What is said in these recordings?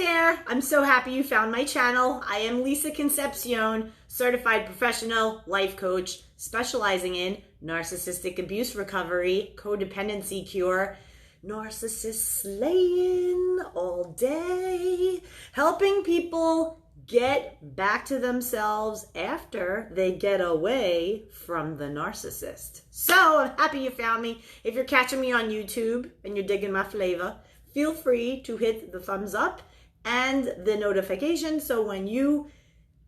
there! I'm so happy you found my channel. I am Lisa Concepcion, certified professional life coach, specializing in narcissistic abuse recovery, codependency cure, narcissist slaying all day, helping people get back to themselves after they get away from the narcissist. So I'm happy you found me. If you're catching me on YouTube and you're digging my flavor, feel free to hit the thumbs up and the notification so when you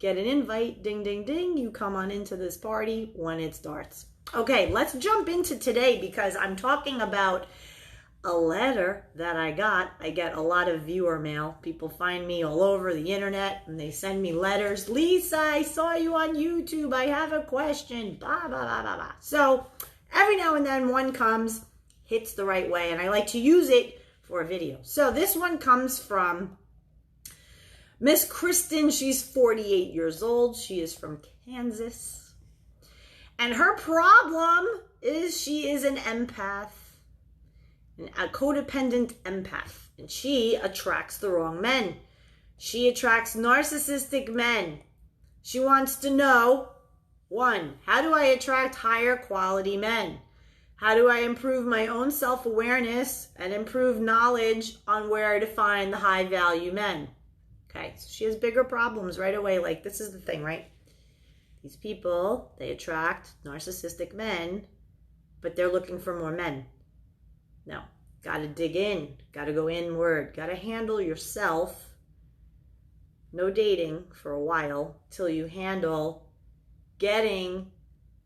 get an invite, ding, ding, ding, you come on into this party when it starts. Okay, let's jump into today because I'm talking about a letter that I got. I get a lot of viewer mail. People find me all over the internet and they send me letters. Lisa, I saw you on YouTube. I have a question. Blah, blah, blah, blah, blah. So every now and then one comes, hits the right way, and I like to use it for a video. So this one comes from Miss Kristen. She's 48 years old. She is from Kansas. And her problem is she is an empath, a codependent empath. And she attracts the wrong men. She attracts narcissistic men. She wants to know, 1, how do I attract higher quality men? How do I improve my own self-awareness and improve knowledge on where to find the high-value men? Okay, so she has bigger problems right away. Like, this is the thing, right? These people, they attract narcissistic men, but they're looking for more men. No, got to dig in, got to go inward, got to handle yourself. No dating for a while till you handle getting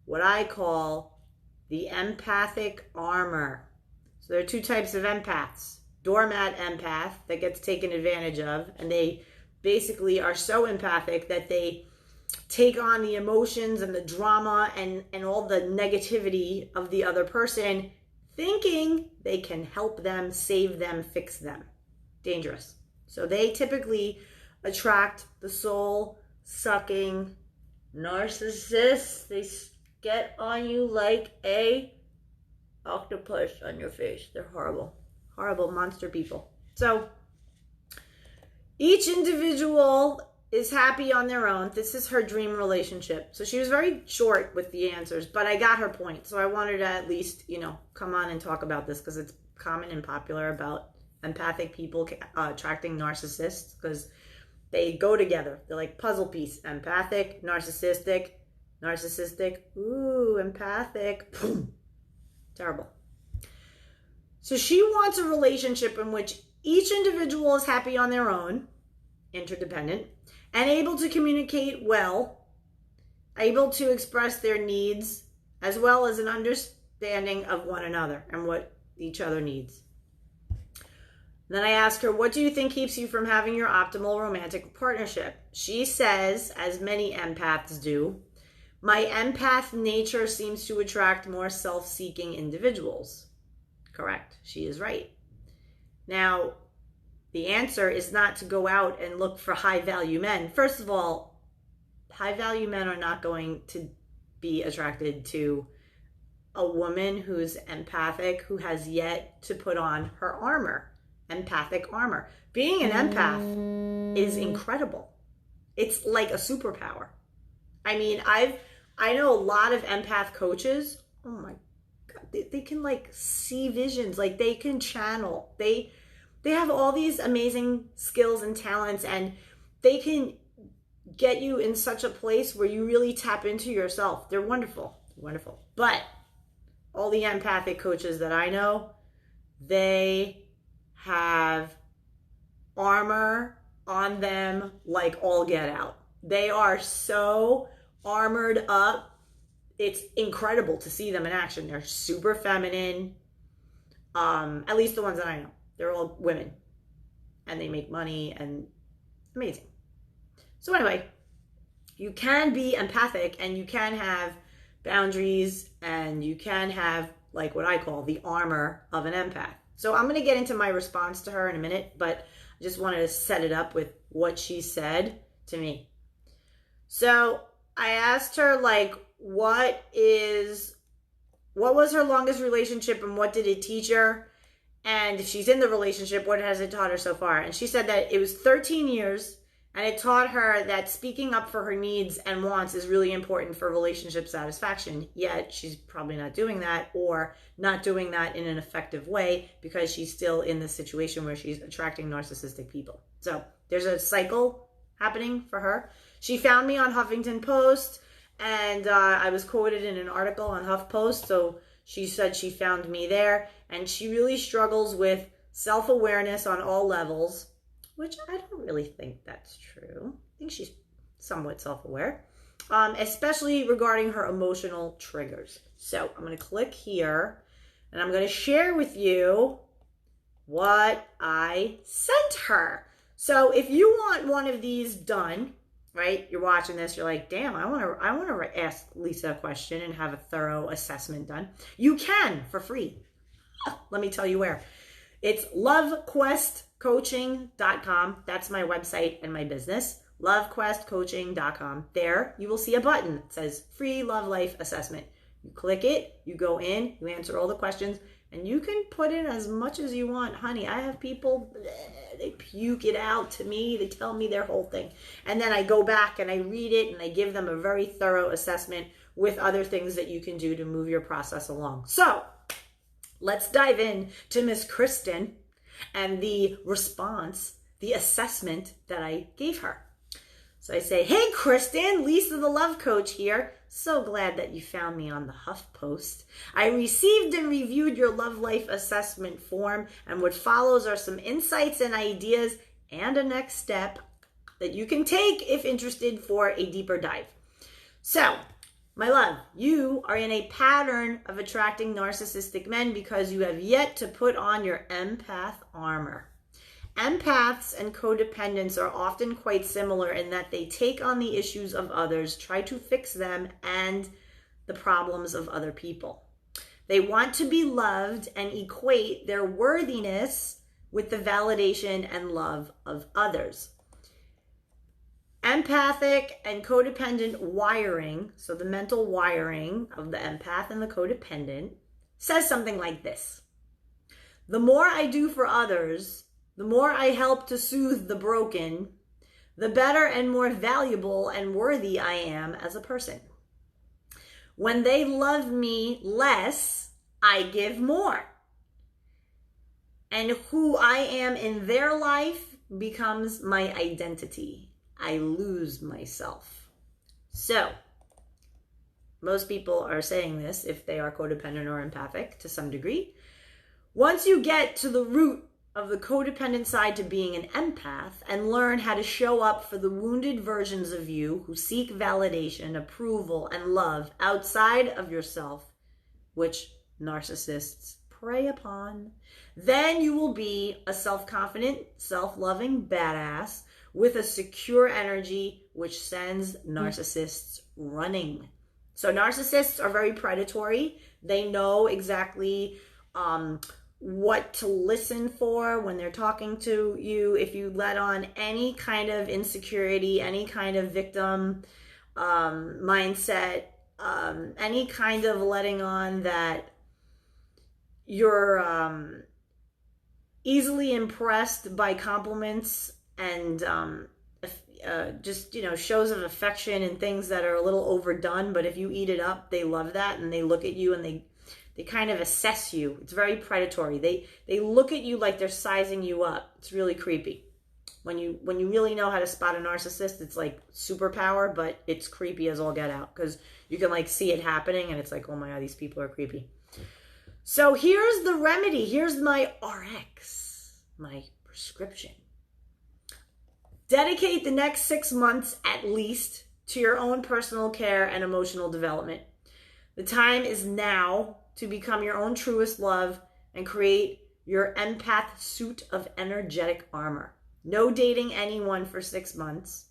what I call the empathic armor. So there are 2 types of empaths. Doormat empath that gets taken advantage of, and they basically are so empathic that they take on the emotions and the drama and all the negativity of the other person, thinking they can help them, save them, fix them. Dangerous. So they typically attract the soul-sucking narcissists. They get on you like a octopus on your face. They're horrible, horrible monster people. So each individual is happy on their own. This is her dream relationship. So she was very short with the answers, but I got her point. So I wanted to at least, come on and talk about this because it's common and popular about empathic people attracting narcissists because they go together. They're like puzzle piece. Empathic, narcissistic, ooh, empathic, boom. Terrible. So she wants a relationship in which each individual is happy on their own, interdependent, and able to communicate well, able to express their needs, as well as an understanding of one another and what each other needs. Then I asked her, what do you think keeps you from having your optimal romantic partnership? She says, as many empaths do, my empath nature seems to attract more self-seeking individuals. Correct. She is right. Now, the answer is not to go out and look for high-value men. First of all, high-value men are not going to be attracted to a woman who's empathic, who has yet to put on her armor, empathic armor. Being an empath is incredible. It's like a superpower. I mean, I know a lot of empath coaches. Oh my God, they can like see visions, like they can channel. They have all these amazing skills and talents, and they can get you in such a place where you really tap into yourself. They're wonderful, wonderful. But all the empathic coaches that I know, they have armor on them like all get out. They are so armored up. It's incredible to see them in action. They're super feminine. At least the ones that I know. They're all women. And they make money and amazing. So anyway, you can be empathic and you can have boundaries and you can have like what I call the armor of an empath. So I'm going to get into my response to her in a minute, but I just wanted to set it up with what she said to me. So I asked her, like, what was her longest relationship and what did it teach her? And if she's in the relationship, what has it taught her so far? And she said that it was 13 years, and it taught her that speaking up for her needs and wants is really important for relationship satisfaction. Yet she's probably not doing that, or not doing that in an effective way, because she's still in the situation where she's attracting narcissistic people. So there's a cycle happening for her. She found me on Huffington Post, and I was quoted in an article on HuffPost. So she said she found me there, and she really struggles with self-awareness on all levels, which I don't really think that's true. I think she's somewhat self-aware, especially regarding her emotional triggers. So I'm going to click here, and I'm going to share with you what I sent her. So if you want one of these done, right? You're watching this, you're like, damn, I want to ask Lisa a question and have a thorough assessment done. You can for free. Let me tell you where. It's lovequestcoaching.com. That's my website and my business. Lovequestcoaching.com. There you will see a button that says free love life assessment. You click it, you go in, you answer all the questions, and you can put in as much as you want. Honey, I have people, they puke it out to me. They tell me their whole thing. And then I go back and I read it and I give them a very thorough assessment with other things that you can do to move your process along. So let's dive in to Miss Kristen and the response, the assessment that I gave her. So I say, hey, Kristen, Lisa the Love Coach here. So glad that you found me on the HuffPost. I received and reviewed your love life assessment form, and what follows are some insights and ideas and a next step that you can take if interested for a deeper dive. So, my love, you are in a pattern of attracting narcissistic men because you have yet to put on your empath armor. Empaths and codependents are often quite similar in that they take on the issues of others, try to fix them and the problems of other people. They want to be loved and equate their worthiness with the validation and love of others. Empathic and codependent wiring, so the mental wiring of the empath and the codependent, says something like this. The more I do for others, the more I help to soothe the broken, the better and more valuable and worthy I am as a person. When they love me less, I give more. And who I am in their life becomes my identity. I lose myself. So, most people are saying this if they are codependent or empathic to some degree. Once you get to the root of the codependent side to being an empath and learn how to show up for the wounded versions of you who seek validation, approval, and love outside of yourself, which narcissists prey upon, then you will be a self-confident, self-loving badass with a secure energy which sends narcissists running. So narcissists are very predatory. They know exactly what to listen for when they're talking to you. If you let on any kind of insecurity, any kind of victim mindset, any kind of letting on that you're easily impressed by compliments and just, shows of affection and things that are a little overdone, but if you eat it up, they love that, and they look at you and they kind of assess you. It's very predatory. They look at you like they're sizing you up. It's really creepy. When you really know how to spot a narcissist, it's like superpower, but it's creepy as all get out because you can like see it happening and it's like, oh my God, these people are creepy. So here's the remedy. Here's my RX, my prescription. Dedicate the next 6 months at least to your own personal care and emotional development. The time is now to become your own truest love and create your empath suit of energetic armor. No dating anyone for 6 months,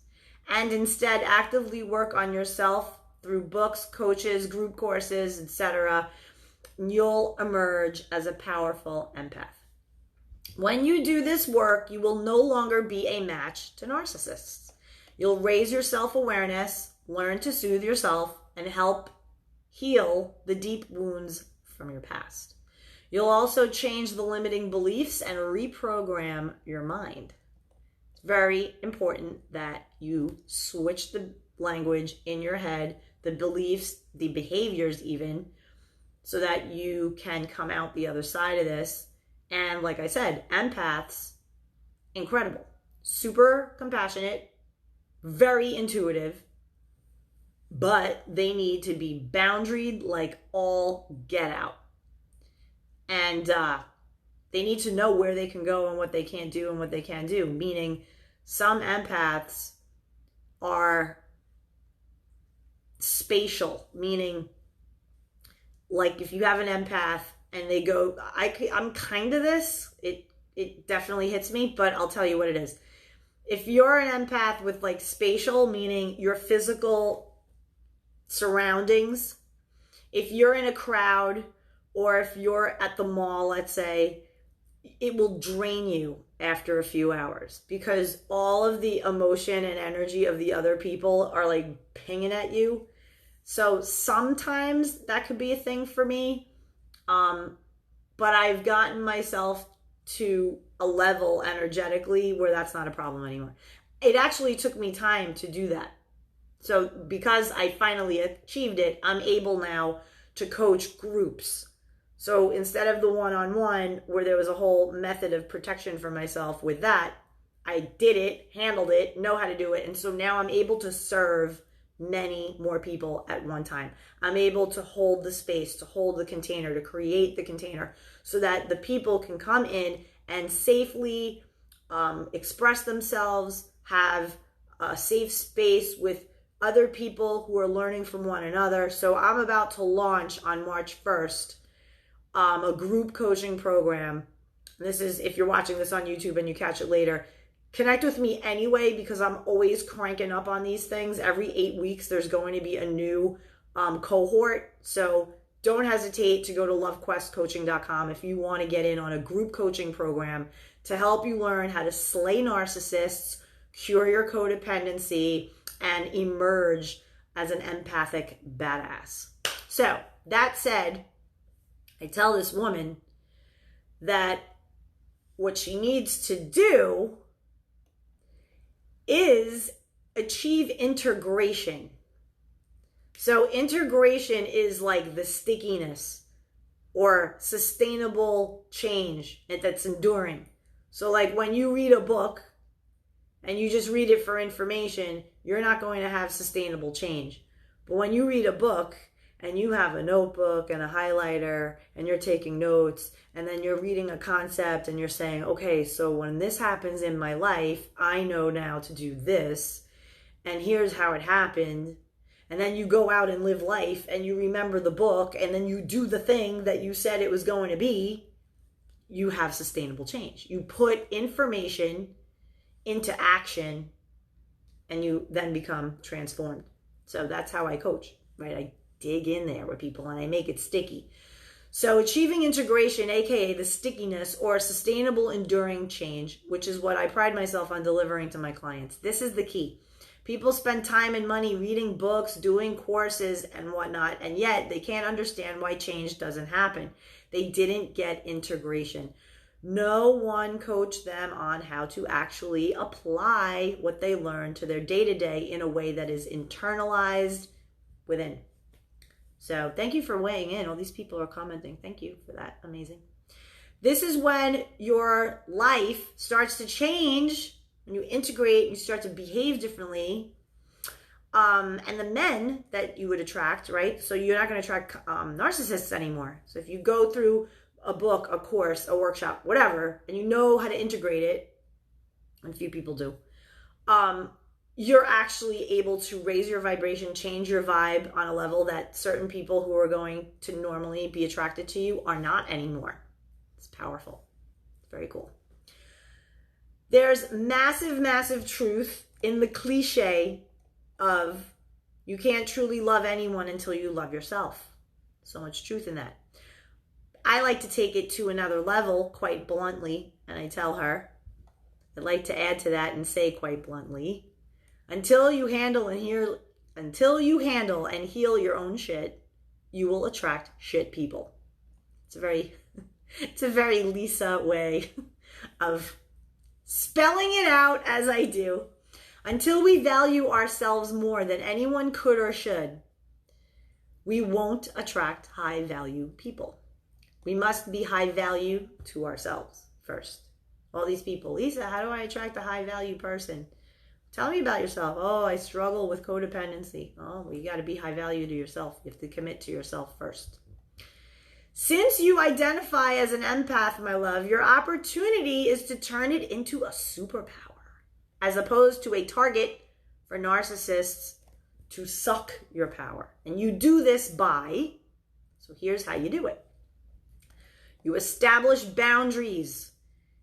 and instead actively work on yourself through books, coaches, group courses, etc. You'll emerge as a powerful empath. When you do this work, you will no longer be a match to narcissists. You'll raise your self-awareness, learn to soothe yourself, and help heal the deep wounds from your past. You'll also change the limiting beliefs and reprogram your mind. It's very important that you switch the language in your head, the beliefs, the behaviors even, so that you can come out the other side of this. And like I said, empaths, incredible, super compassionate, very intuitive, but they need to be boundaried like all get out. And they need to know where they can go and what they can't do and what they can do. Meaning some empaths are spatial, meaning like if you have an empath and they go, I'm kind of this, it definitely hits me, but I'll tell you what it is. If you're an empath with like spatial, meaning your physical surroundings, if you're in a crowd or if you're at the mall, let's say, it will drain you after a few hours because all of the emotion and energy of the other people are like pinging at you. So sometimes that could be a thing for me. But I've gotten myself to a level energetically where that's not a problem anymore. It actually took me time to do that. So because I finally achieved it, I'm able now to coach groups. So instead of the one-on-one where there was a whole method of protection for myself with that, I did it, handled it, know how to do it. And so now I'm able to serve many more people at one time. I'm able to hold the space, to hold the container, to create the container so that the people can come in and safely express themselves, have a safe space with other people who are learning from one another. So I'm about to launch on March 1st a group coaching program. This is, if you're watching this on YouTube and you catch it later, connect with me anyway, because I'm always cranking up on these things. Every 8 weeks, there's going to be a new cohort. So don't hesitate to go to lovequestcoaching.com if you want to get in on a group coaching program to help you learn how to slay narcissists, cure your codependency, and emerge as an empathic badass. So that said, I tell this woman that what she needs to do is achieve integration. So integration is like the stickiness or sustainable change that's enduring. So like when you read a book and you just read it for information, you're not going to have sustainable change. But when you read a book and you have a notebook and a highlighter and you're taking notes and then you're reading a concept and you're saying, okay, so when this happens in my life, I know now to do this and here's how it happened. And then you go out and live life and you remember the book and then you do the thing that you said it was going to be, you have sustainable change. You put information into action and you then become transformed. So that's how I coach, right? I dig in there with people and I make it sticky. So achieving integration, aka the stickiness or sustainable enduring change, which is what I pride myself on delivering to my clients. This is the key. People spend time and money reading books, doing courses and whatnot, and yet they can't understand why change doesn't happen. They didn't get integration. No one coached them on how to actually apply what they learned to their day-to-day in a way that is internalized within. So thank you for weighing in. All these people are commenting. Thank you for that. Amazing. This is when your life starts to change, when you integrate, you start to behave differently. And the men that you would attract, right? So you're not going to attract narcissists anymore. So if you go through a book, a course, a workshop, whatever, and you know how to integrate it, and few people do, you're actually able to raise your vibration, change your vibe on a level that certain people who are going to normally be attracted to you are not anymore. It's powerful. It's very cool. There's massive, massive truth in the cliche of you can't truly love anyone until you love yourself. So much truth in that. I like to take it to another level quite bluntly, and I tell her, I'd like to add to that and say quite bluntly, until you handle and heal your own shit, you will attract shit people. It's a very It's a very Lisa way of spelling it out as I do. Until we value ourselves more than anyone could or should, we won't attract high value people. We must be high value to ourselves first. All these people, Lisa, how do I attract a high value person? Tell me about yourself. Oh, I struggle with codependency. Oh, well, you got to be high value to yourself. You have to commit to yourself first. Since you identify as an empath, my love, your opportunity is to turn it into a superpower, as opposed to a target for narcissists to suck your power. And you do this by, so here's how you do it. You establish boundaries.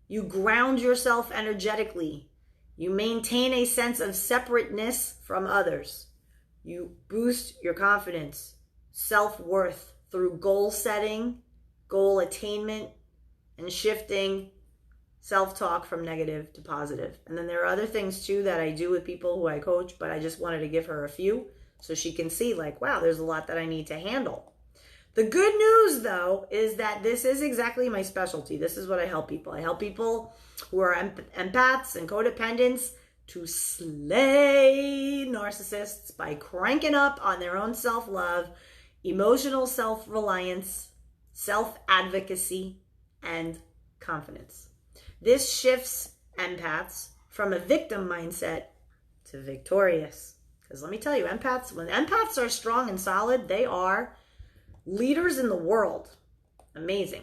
You ground yourself energetically. You maintain a sense of separateness from others. You boost your confidence, self-worth through goal setting, goal attainment, and shifting self-talk from negative to positive. And then there are other things too that I do with people who I coach, but I just wanted to give her a few so she can see like, wow, there's a lot that I need to handle. The good news though is that this is exactly my specialty. This is what I help people. I help people who are empaths and codependents to slay narcissists by cranking up on their own self-love, emotional self-reliance, self-advocacy, and confidence. This shifts empaths from a victim mindset to victorious. Because let me tell you, when empaths are strong and solid, they are leaders in the world. Amazing.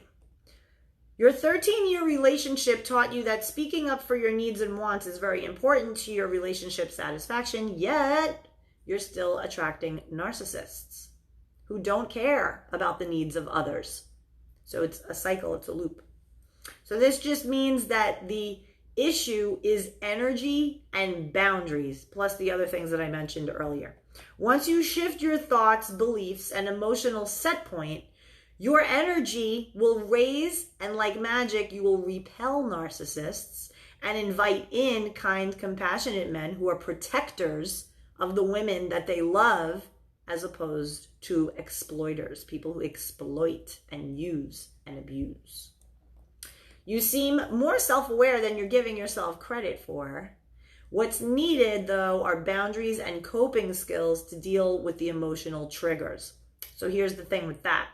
Your 13-year relationship taught you that speaking up for your needs and wants is very important to your relationship satisfaction, yet you're still attracting narcissists who don't care about the needs of others. So it's a cycle, it's a loop. So this just means that the issue is energy and boundaries, plus the other things that I mentioned earlier. Once you shift your thoughts, beliefs, and emotional set point, your energy will raise, and like magic, you will repel narcissists and invite in kind, compassionate men who are protectors of the women that they love, as opposed to exploiters, people who exploit and use and abuse. You seem more self-aware than you're giving yourself credit for. What's needed, though, are boundaries and coping skills to deal with the emotional triggers. So here's the thing with that.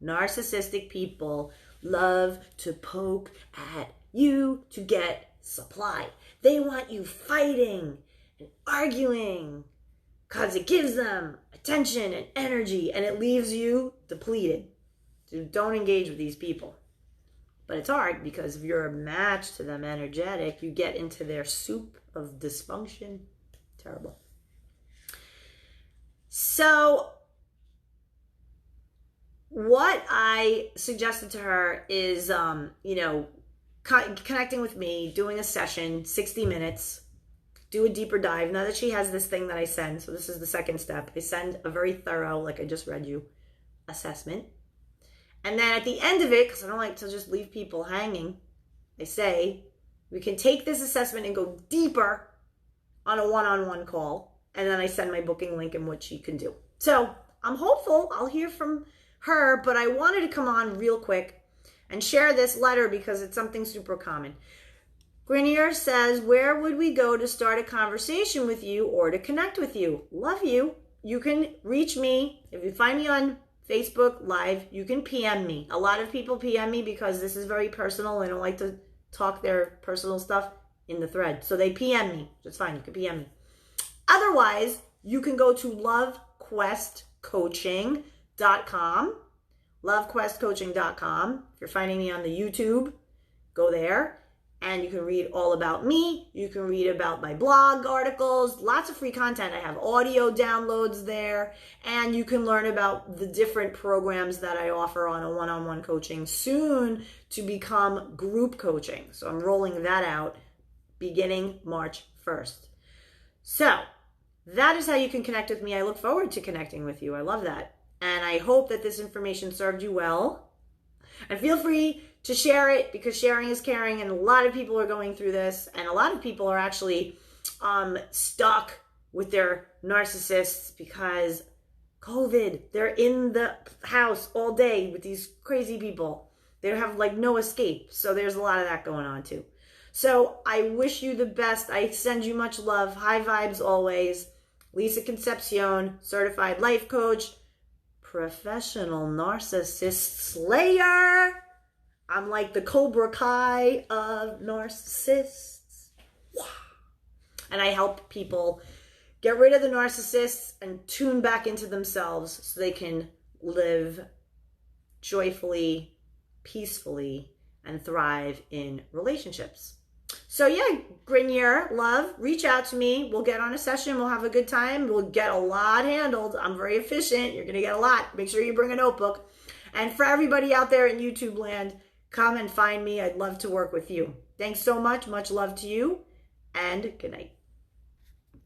Narcissistic people love to poke at you to get supply. They want you fighting and arguing because it gives them attention and energy, and it leaves you depleted. So don't engage with these people. But it's hard because if you're a match to them energetic, you get into their soup of dysfunction. Terrible. So what I suggested to her is, connecting with me, doing a session, 60 minutes, do a deeper dive. Now that she has this thing that I send, so this is the second step. I send a very thorough, like I just read you, assessment. And then at the end of it, because I don't like to just leave people hanging, I say, we can take this assessment and go deeper on a one-on-one call. And then I send my booking link and what she can do. So I'm hopeful I'll hear from her, but I wanted to come on real quick and share this letter because it's something super common. Grenier says, where would we go to start a conversation with you or to connect with you? Love you. You can reach me. If you find me on Facebook Live, you can PM me. A lot of people PM me because this is very personal. I don't like to talk their personal stuff in the thread. So they PM me. That's fine. You can PM me. Otherwise, you can go to lovequestcoaching.com. lovequestcoaching.com. If you're finding me on the YouTube, go there. And you can read all about me. You can read about my blog articles, lots of free content. I have audio downloads there. And you can learn about the different programs that I offer on a one-on-one coaching, soon to become group coaching. So I'm rolling that out beginning March 1st. So that is how you can connect with me. I look forward to connecting with you. I love that. And I hope that this information served you well. And feel free to share it because sharing is caring, and a lot of people are going through this, and a lot of people are actually stuck with their narcissists because COVID, they're in the house all day with these crazy people. They have like no escape. So there's a lot of that going on too. So I wish you the best. I send you much love. High vibes always. Lisa Concepcion, certified life coach, professional narcissist slayer. I'm like the Cobra Kai of narcissists. And I help people get rid of the narcissists and tune back into themselves so they can live joyfully, peacefully, and thrive in relationships. So yeah, Grenier, love, reach out to me. We'll get on a session. We'll have a good time. We'll get a lot handled. I'm very efficient. You're going to get a lot. Make sure you bring a notebook. And for everybody out there in YouTube land, come and find me. I'd love to work with you. Thanks so much. Much love to you. And good night.